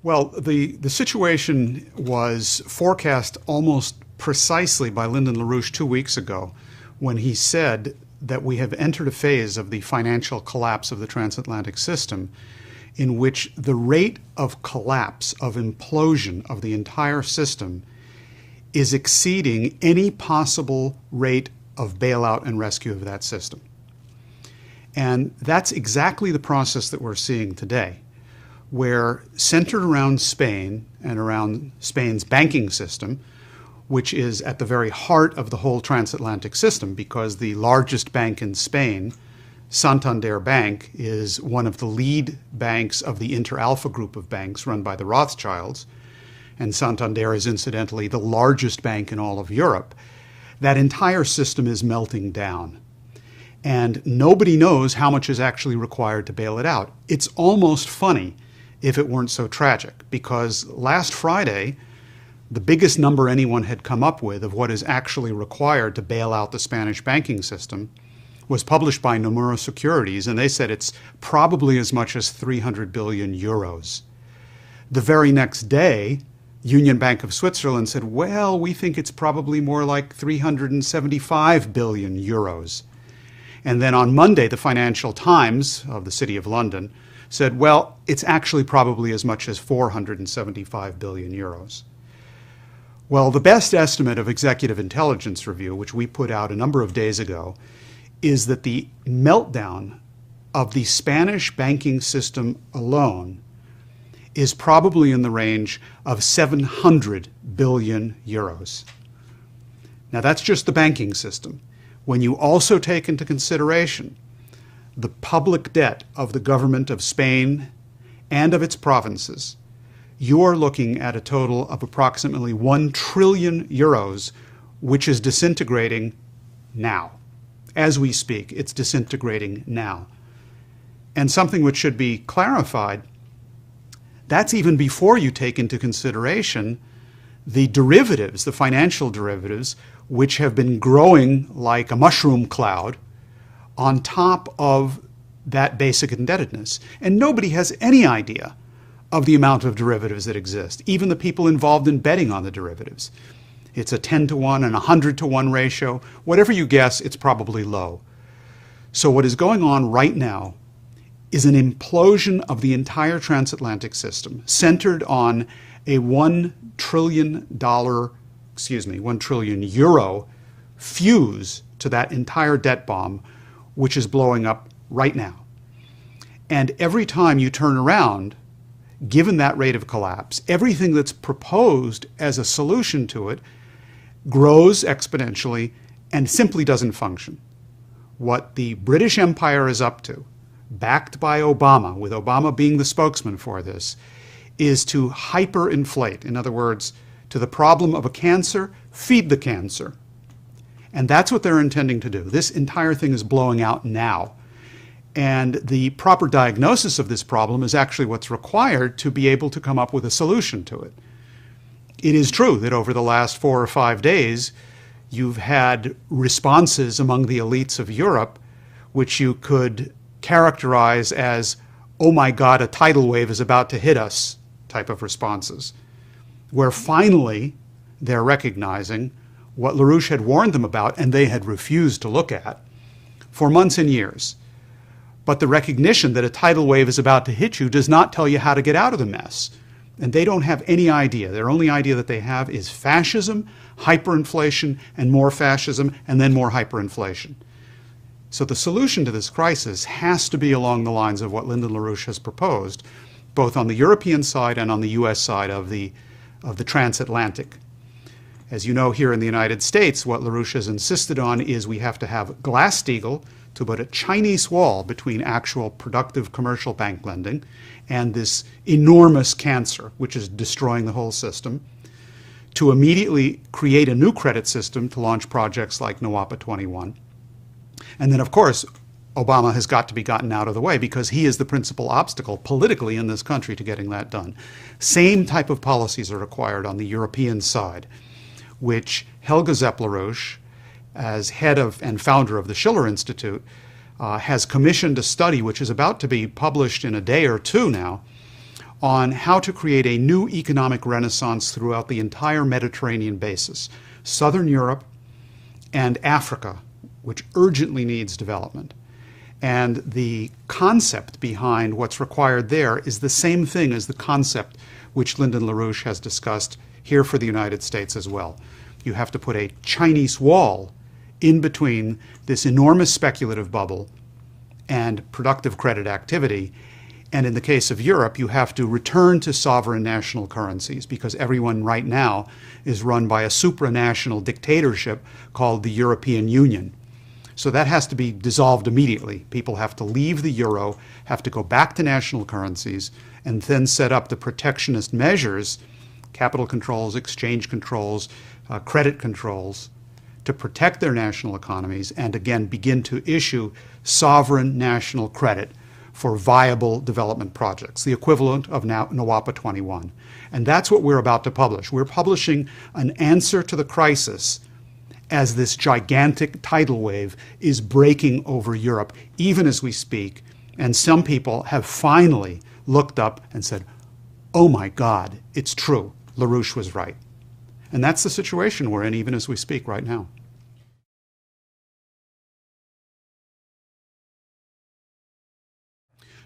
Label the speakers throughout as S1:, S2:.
S1: Well, the situation was forecast almost precisely by Lyndon LaRouche 2 weeks ago when he said that we have entered a phase of the financial collapse of the transatlantic system in which the rate of collapse, of implosion of the entire system is exceeding any possible rate of bailout and rescue of that system. And that's exactly the process that we're seeing today, where centered around Spain and around Spain's banking system, which is at the very heart of the whole transatlantic system because the largest bank in Spain, Santander Bank, is one of the lead banks of the Inter Alpha group of banks run by the Rothschilds, and Santander is incidentally the largest bank in all of Europe. That entire system is melting down. And nobody knows how much is actually required to bail it out. It's almost funny if it weren't so tragic, because last Friday, the biggest number anyone had come up with of what is actually required to bail out the Spanish banking system was published by Nomura Securities, and they said it's probably as much as 300 billion euros. The very next day, Union Bank of Switzerland said, well, we think it's probably more like 375 billion euros. And then on Monday, the Financial Times of the City of London said, well, it's actually probably as much as 475 billion euros. Well, the best estimate of Executive Intelligence Review, which we put out a number of days ago, is that the meltdown of the Spanish banking system alone is probably in the range of 700 billion euros. Now, that's just the banking system. When you also take into consideration the public debt of the government of Spain and of its provinces, you are looking at a total of approximately 1 trillion euros, which is disintegrating now. As we speak, it's disintegrating now. And something which should be clarified, that's even before you take into consideration the derivatives, the financial derivatives, which have been growing like a mushroom cloud on top of that basic indebtedness. And nobody has any idea of the amount of derivatives that exist, even the people involved in betting on the derivatives. It's a 10-to-1 and 100-to-1 ratio. Whatever you guess, it's probably low. So what is going on right now is an implosion of the entire transatlantic system centered on a $1 trillion euro fuse to that entire debt bomb, which is blowing up right now. And every time you turn around, given that rate of collapse, everything that's proposed as a solution to it grows exponentially and simply doesn't function. What the British Empire is up to, backed by Obama, with Obama being the spokesman for this, is to hyperinflate. In other words, to the problem of a cancer, feed the cancer. And that's what they're intending to do. This entire thing is blowing out now. And the proper diagnosis of this problem is actually what's required to be able to come up with a solution to it. It is true that over the last 4 or 5 days, you've had responses among the elites of Europe, which you could characterize as, oh my God, a tidal wave is about to hit us, type of responses, where finally they're recognizing what LaRouche had warned them about and they had refused to look at for months and years. But the recognition that a tidal wave is about to hit you does not tell you how to get out of the mess. And they don't have any idea. Their only idea that they have is fascism, hyperinflation, and more fascism, and then more hyperinflation. So the solution to this crisis has to be along the lines of what Lyndon LaRouche has proposed, both on the European side and on the US side of the transatlantic. As you know, here in the United States, what LaRouche has insisted on is we have to have Glass-Steagall to put a Chinese wall between actual productive commercial bank lending and this enormous cancer, which is destroying the whole system, to immediately create a new credit system to launch projects like NOAPA 21. And then, of course, Obama has got to be gotten out of the way because he is the principal obstacle politically in this country to getting that done. Same type of policies are required on the European side, which Helga Zepp-LaRouche, as head of and founder of the Schiller Institute, has commissioned a study which is about to be published in a day or two now on how to create a new economic renaissance throughout the entire Mediterranean basin, Southern Europe and Africa, which urgently needs development. And the concept behind what's required there is the same thing as the concept which Lyndon LaRouche has discussed here for the United States as well. You have to put a Chinese wall in between this enormous speculative bubble and productive credit activity. And in the case of Europe, you have to return to sovereign national currencies, because everyone right now is run by a supranational dictatorship called the European Union. So that has to be dissolved immediately. People have to leave the euro, have to go back to national currencies, and then set up the protectionist measures, capital controls, exchange controls, credit controls, to protect their national economies, and again begin to issue sovereign national credit for viable development projects, the equivalent of NAWAPA 21. And that's what we're about to publish. We're publishing an answer to the crisis as this gigantic tidal wave is breaking over Europe, even as we speak. And some people have finally looked up and said, oh my God, it's true. LaRouche was right. And that's the situation we're in even as we speak right now.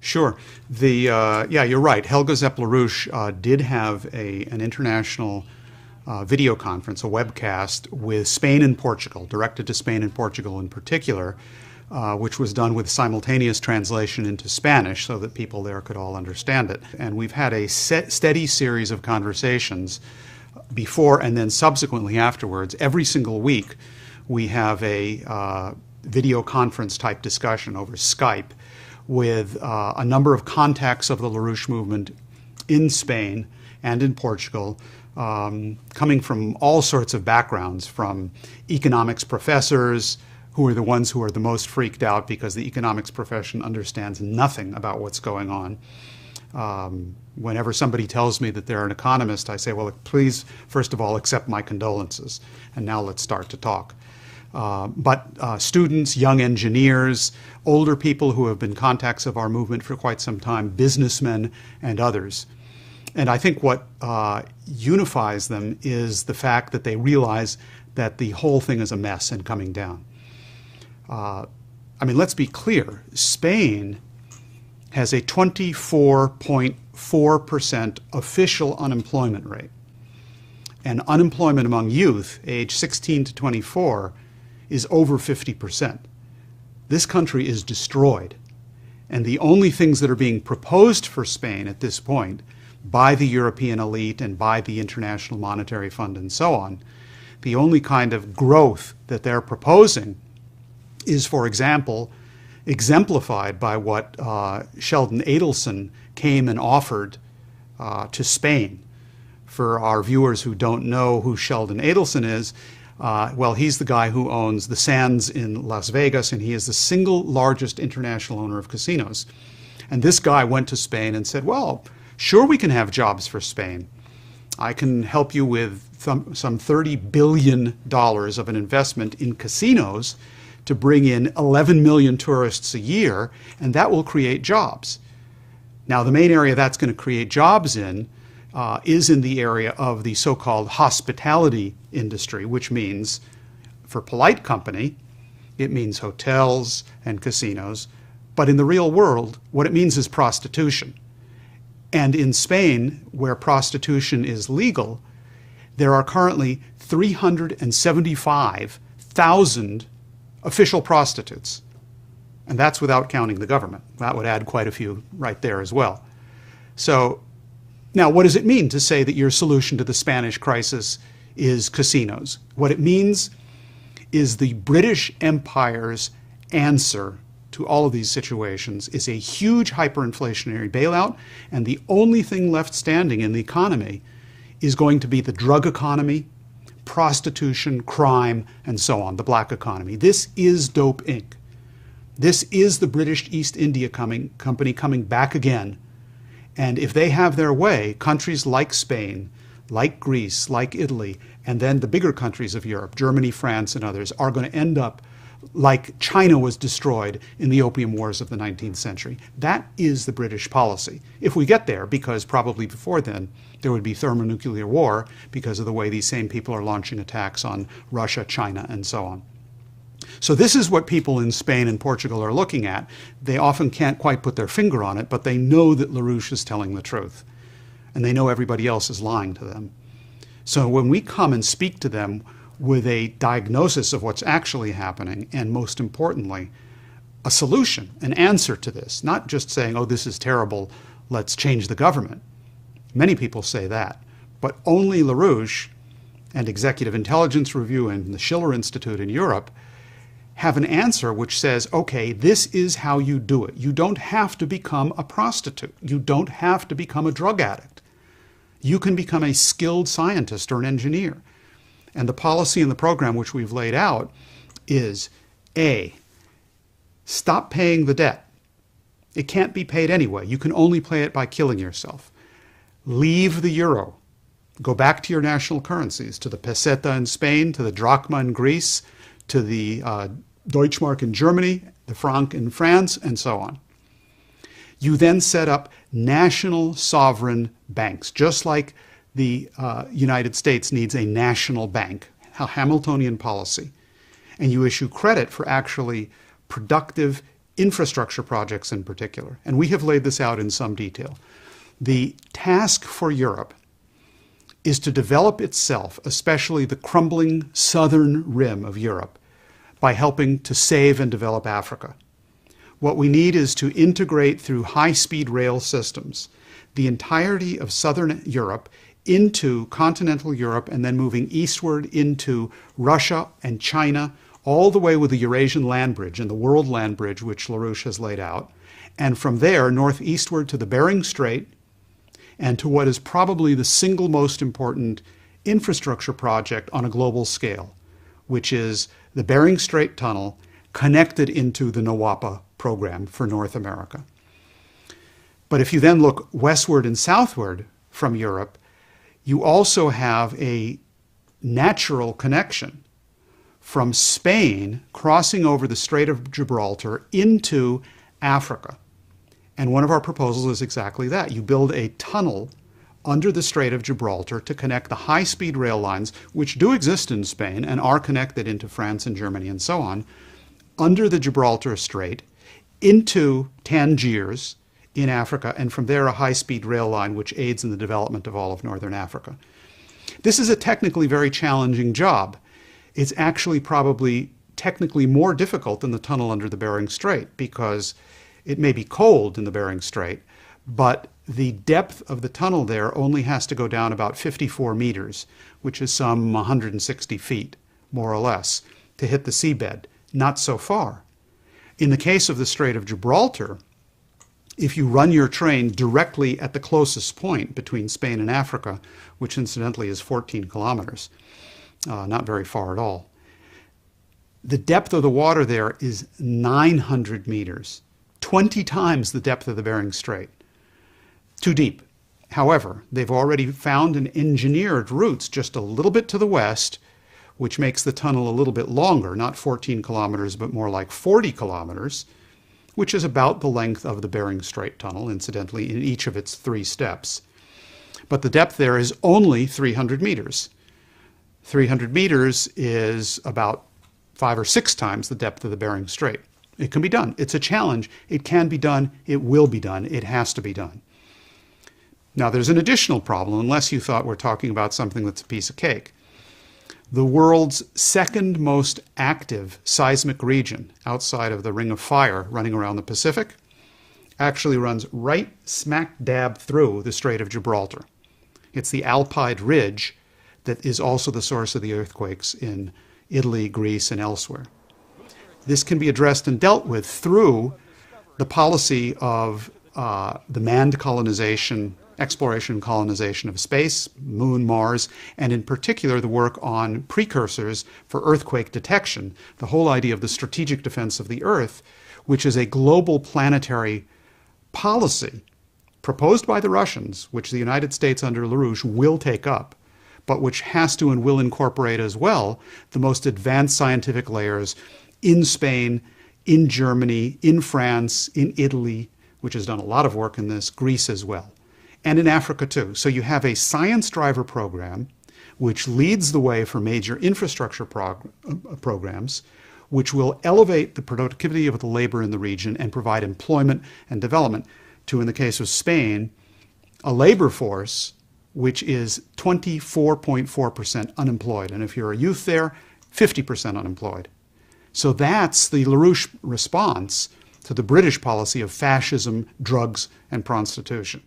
S1: Sure. Yeah, you're right. Helga Zepp-LaRouche did have an international video conference, a webcast with Spain and Portugal, directed to Spain and Portugal in particular, which was done with simultaneous translation into Spanish so that people there could all understand it. And we've had a steady series of conversations before and then subsequently afterwards. Every single week we have a video conference type discussion over Skype with a number of contacts of the LaRouche movement in Spain and in Portugal, coming from all sorts of backgrounds, from economics professors, who are the ones who are the most freaked out because the economics profession understands nothing about what's going on. Whenever somebody tells me that they're an economist, I say, well, please, first of all, accept my condolences, and now let's start to talk. But students, young engineers, older people who have been contacts of our movement for quite some time, businessmen and others. And I think what unifies them is the fact that they realize that the whole thing is a mess and coming down. I mean, let's be clear. Spain has a 24.4% official unemployment rate. And unemployment among youth, age 16 to 24, is over 50%. This country is destroyed. And the only things that are being proposed for Spain at this point by the European elite and by the International Monetary Fund and so on, the only kind of growth that they're proposing is, for example, exemplified by what Sheldon Adelson came and offered to Spain. For our viewers who don't know who Sheldon Adelson is, well, he's the guy who owns the Sands in Las Vegas, and he is the single largest international owner of casinos. And this guy went to Spain and said, well, sure, we can have jobs for Spain. I can help you with some $30 billion of an investment in casinos to bring in 11 million tourists a year, and that will create jobs. Now, the main area that's going to create jobs in is in the area of the so-called hospitality industry, which means, for polite company, it means hotels and casinos. But in the real world, what it means is prostitution. And in Spain, where prostitution is legal, there are currently 375,000 official prostitutes. And that's without counting the government. That would add quite a few right there as well. So now, what does it mean to say that your solution to the Spanish crisis is casinos? What it means is the British Empire's answer to all of these situations is a huge hyperinflationary bailout, and the only thing left standing in the economy is going to be the drug economy, prostitution, crime, and so on, the black economy. This is Dope Inc. This is the British East India Company coming back again. And if they have their way, countries like Spain, like Greece, like Italy, and then the bigger countries of Europe, Germany, France, and others, are going to end up like China was destroyed in the Opium Wars of the 19th century. That is the British policy. If we get there, because probably before then there would be thermonuclear war because of the way these same people are launching attacks on Russia, China, and so on. So this is what people in Spain and Portugal are looking at. They often can't quite put their finger on it, but they know that LaRouche is telling the truth. And they know everybody else is lying to them. So when we come and speak to them with a diagnosis of what's actually happening, and most importantly, a solution, an answer to this, not just saying, oh, this is terrible, let's change the government. Many people say that, but only LaRouche and Executive Intelligence Review and the Schiller Institute in Europe have an answer which says, okay, this is how you do it. You don't have to become a prostitute. You don't have to become a drug addict. You can become a skilled scientist or an engineer. And the policy in the program which we've laid out is A, stop paying the debt. It can't be paid anyway. You can only pay it by killing yourself. Leave the euro. Go back to your national currencies, to the peseta in Spain, to the drachma in Greece, to the Deutschmark in Germany, the franc in France, and so on. You then set up national sovereign banks, just like the United States needs a national bank, a Hamiltonian policy. And you issue credit for actually productive infrastructure projects in particular. And we have laid this out in some detail. The task for Europe is to develop itself, especially the crumbling southern rim of Europe, by helping to save and develop Africa. What we need is to integrate through high-speed rail systems the entirety of southern Europe into continental Europe and then moving eastward into Russia and China, all the way with the Eurasian land bridge and the world land bridge which LaRouche has laid out, and from there northeastward to the Bering Strait and to what is probably the single most important infrastructure project on a global scale, which is the Bering Strait Tunnel connected into the NOAPA program for North America. But if you then look westward and southward from Europe, you also have a natural connection from Spain crossing over the Strait of Gibraltar into Africa. And one of our proposals is exactly that. You build a tunnel under the Strait of Gibraltar to connect the high-speed rail lines, which do exist in Spain and are connected into France and Germany and so on, under the Gibraltar Strait into Tangiers in Africa, and from there a high-speed rail line which aids in the development of all of northern Africa. This is a technically very challenging job. It's actually probably technically more difficult than the tunnel under the Bering Strait because it may be cold in the Bering Strait, but the depth of the tunnel there only has to go down about 54 meters, which is some 160 feet, more or less, to hit the seabed. Not so far. In the case of the Strait of Gibraltar, if you run your train directly at the closest point between Spain and Africa, which incidentally is 14 kilometers, not very far at all, the depth of the water there is 900 meters, 20 times the depth of the Bering Strait. Too deep. However, they've already found and engineered routes just a little bit to the west, which makes the tunnel a little bit longer, not 14 kilometers, but more like 40 kilometers, which is about the length of the Bering Strait tunnel, incidentally, in each of its 3 steps. But the depth there is only 300 meters. 300 meters is about 5 or 6 times the depth of the Bering Strait. It can be done. It's a challenge. It can be done. It will be done. It has to be done. Now, there's an additional problem, unless you thought we're talking about something that's a piece of cake. The world's second most active seismic region outside of the Ring of Fire running around the Pacific actually runs right smack dab through the Strait of Gibraltar. It's the Alpide Ridge that is also the source of the earthquakes in Italy, Greece, and elsewhere. This can be addressed and dealt with through the policy of the manned colonization, exploration and colonization of space, Moon, Mars, and in particular the work on precursors for earthquake detection, the whole idea of the strategic defense of the Earth, which is a global planetary policy proposed by the Russians, which the United States under LaRouche will take up, but which has to and will incorporate as well the most advanced scientific layers in Spain, in Germany, in France, in Italy, which has done a lot of work in this, Greece as well, and in Africa too. So you have a science driver program which leads the way for major infrastructure programs, which will elevate the productivity of the labor in the region and provide employment and development to, in the case of Spain, a labor force which is 24.4% unemployed. And if you're a youth there, 50% unemployed. So that's the LaRouche response to the British policy of fascism, drugs, and prostitution.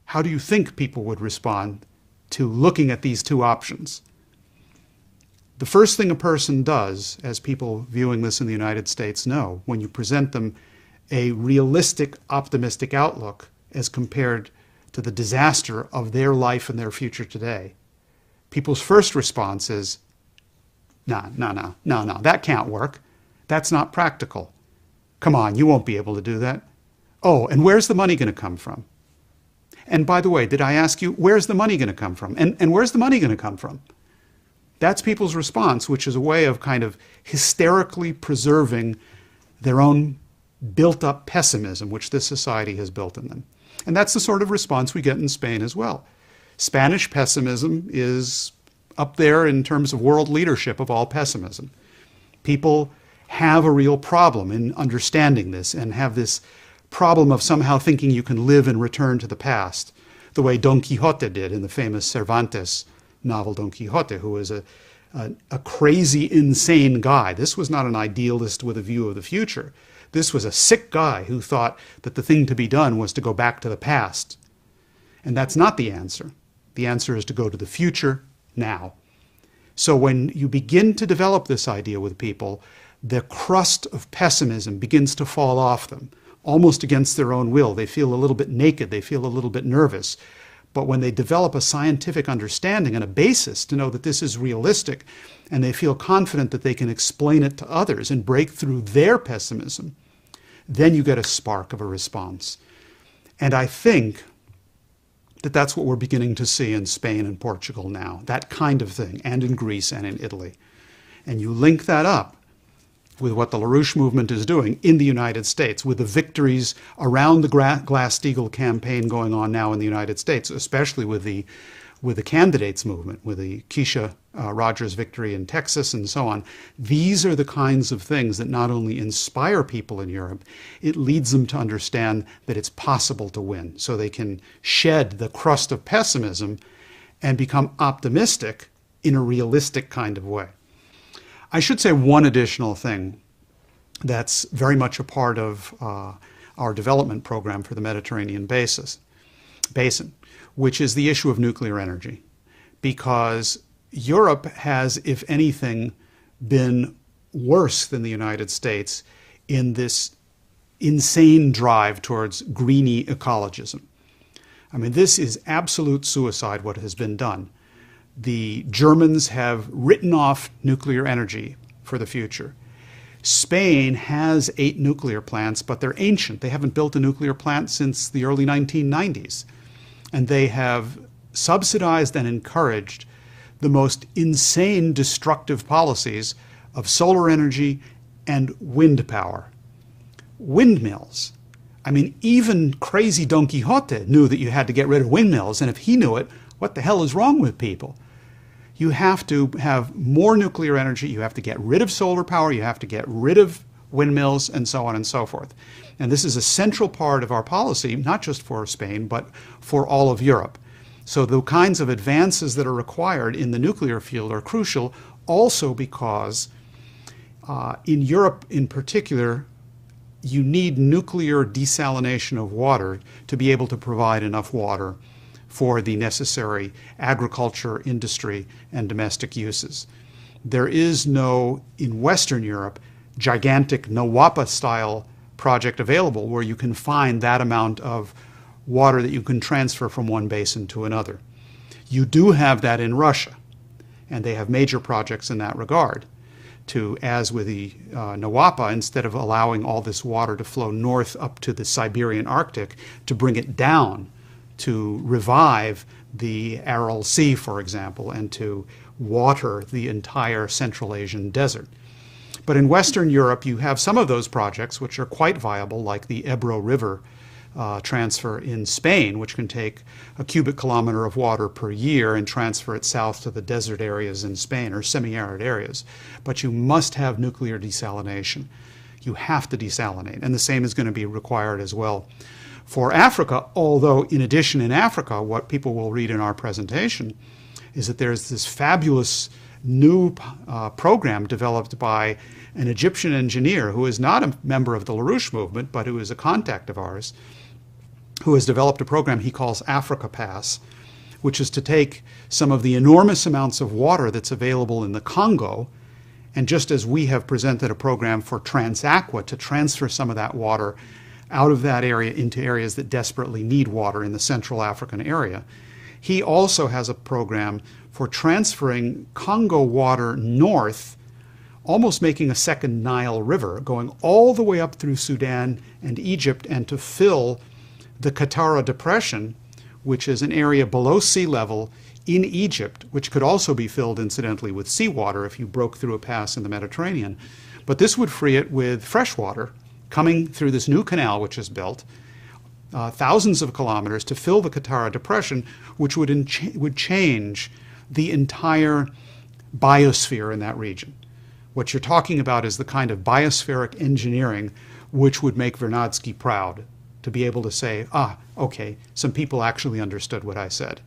S1: How do you think people would respond to looking at these two options? The first thing a person does, as people viewing this in the United States know, when you present them a realistic, optimistic outlook as compared to the disaster of their life and their future today, people's first response is, no, that can't work. That's not practical. Come on, you won't be able to do that. Oh, and where's the money going to come from? And by the way, did I ask you, where's the money going to come from? And where's the money going to come from? That's people's response, which is a way of kind of hysterically preserving their own built-up pessimism, which this society has built in them. And that's the sort of response we get in Spain as well. Spanish pessimism is up there in terms of world leadership of all pessimism. People have a real problem in understanding this and have this problem of somehow thinking you can live and return to the past, the way Don Quixote did in the famous Cervantes novel Don Quixote, who was a crazy, insane guy. This was not an idealist with a view of the future. This was a sick guy who thought that the thing to be done was to go back to the past. And that's not the answer. The answer is to go to the future now. So when you begin to develop this idea with people, the crust of pessimism begins to fall off them, almost against their own will. They feel a little bit naked. They feel a little bit nervous. But when they develop a scientific understanding and a basis to know that this is realistic, and they feel confident that they can explain it to others and break through their pessimism, then you get a spark of a response. And I think that that's what we're beginning to see in Spain and Portugal now, that kind of thing, and in Greece and in Italy. And you link that up with what the LaRouche movement is doing in the United States, with the victories around the Glass-Steagall campaign going on now in the United States, especially with the candidates movement, with the Keisha Rogers victory in Texas and so on. These are the kinds of things that not only inspire people in Europe, it leads them to understand that it's possible to win. So they can shed the crust of pessimism and become optimistic in a realistic kind of way. I should say one additional thing that's very much a part of our development program for the Mediterranean Basin, which is the issue of nuclear energy. Because Europe has, if anything, been worse than the United States in this insane drive towards greeny ecologism. I mean, this is absolute suicide, what has been done. The Germans have written off nuclear energy for the future. Spain has 8 nuclear plants, but they're ancient. They haven't built a nuclear plant since the early 1990s. And they have subsidized and encouraged the most insane destructive policies of solar energy and wind power. Windmills. I mean, even crazy Don Quixote knew that you had to get rid of windmills, and if he knew it, what the hell is wrong with people? You have to have more nuclear energy, you have to get rid of solar power, you have to get rid of windmills, and so on and so forth. And this is a central part of our policy, not just for Spain, but for all of Europe. So the kinds of advances that are required in the nuclear field are crucial, also because in Europe in particular, you need nuclear desalination of water to be able to provide enough water for the necessary agriculture, industry, and domestic uses. There is no, in Western Europe, gigantic Nawapa-style project available where you can find that amount of water that you can transfer from one basin to another. You do have that in Russia, and they have major projects in that regard. To, as with the Nawapa, instead of allowing all this water to flow north up to the Siberian Arctic, to bring it down to revive the Aral Sea, for example, and to water the entire Central Asian desert. But in Western Europe, you have some of those projects which are quite viable, like the Ebro River transfer in Spain, which can take a cubic kilometer of water per year and transfer it south to the desert areas in Spain, or semi-arid areas. But you must have nuclear desalination. You have to desalinate, and the same is going to be required as well for Africa, although in addition in Africa, what people will read in our presentation is that there's this fabulous new program developed by an Egyptian engineer who is not a member of the LaRouche movement, but who is a contact of ours, who has developed a program he calls Africa Pass, which is to take some of the enormous amounts of water that's available in the Congo, and just as we have presented a program for Transaqua to transfer some of that water out of that area into areas that desperately need water in the Central African area, he also has a program for transferring Congo water north, almost making a second Nile River, going all the way up through Sudan and Egypt, and to fill the Qattara Depression, which is an area below sea level in Egypt, which could also be filled, incidentally, with seawater if you broke through a pass in the Mediterranean. But this would free it with fresh water coming through this new canal which is built, thousands of kilometers, to fill the Qattara Depression, which would change the entire biosphere in that region. What you're talking about is the kind of biospheric engineering which would make Vernadsky proud, to be able to say, okay, some people actually understood what I said.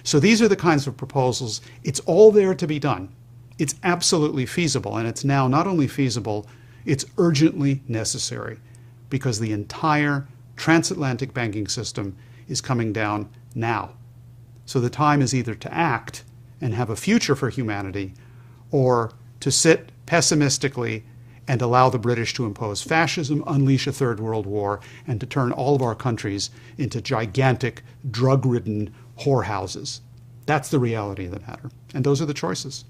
S1: So these are the kinds of proposals. It's all there to be done. It's absolutely feasible, and it's now not only feasible, it's urgently necessary, because the entire transatlantic banking system is coming down now. So the time is either to act and have a future for humanity, or to sit pessimistically and allow the British to impose fascism, unleash a third world war, and to turn all of our countries into gigantic, drug-ridden whorehouses. That's the reality of the matter. And those are the choices.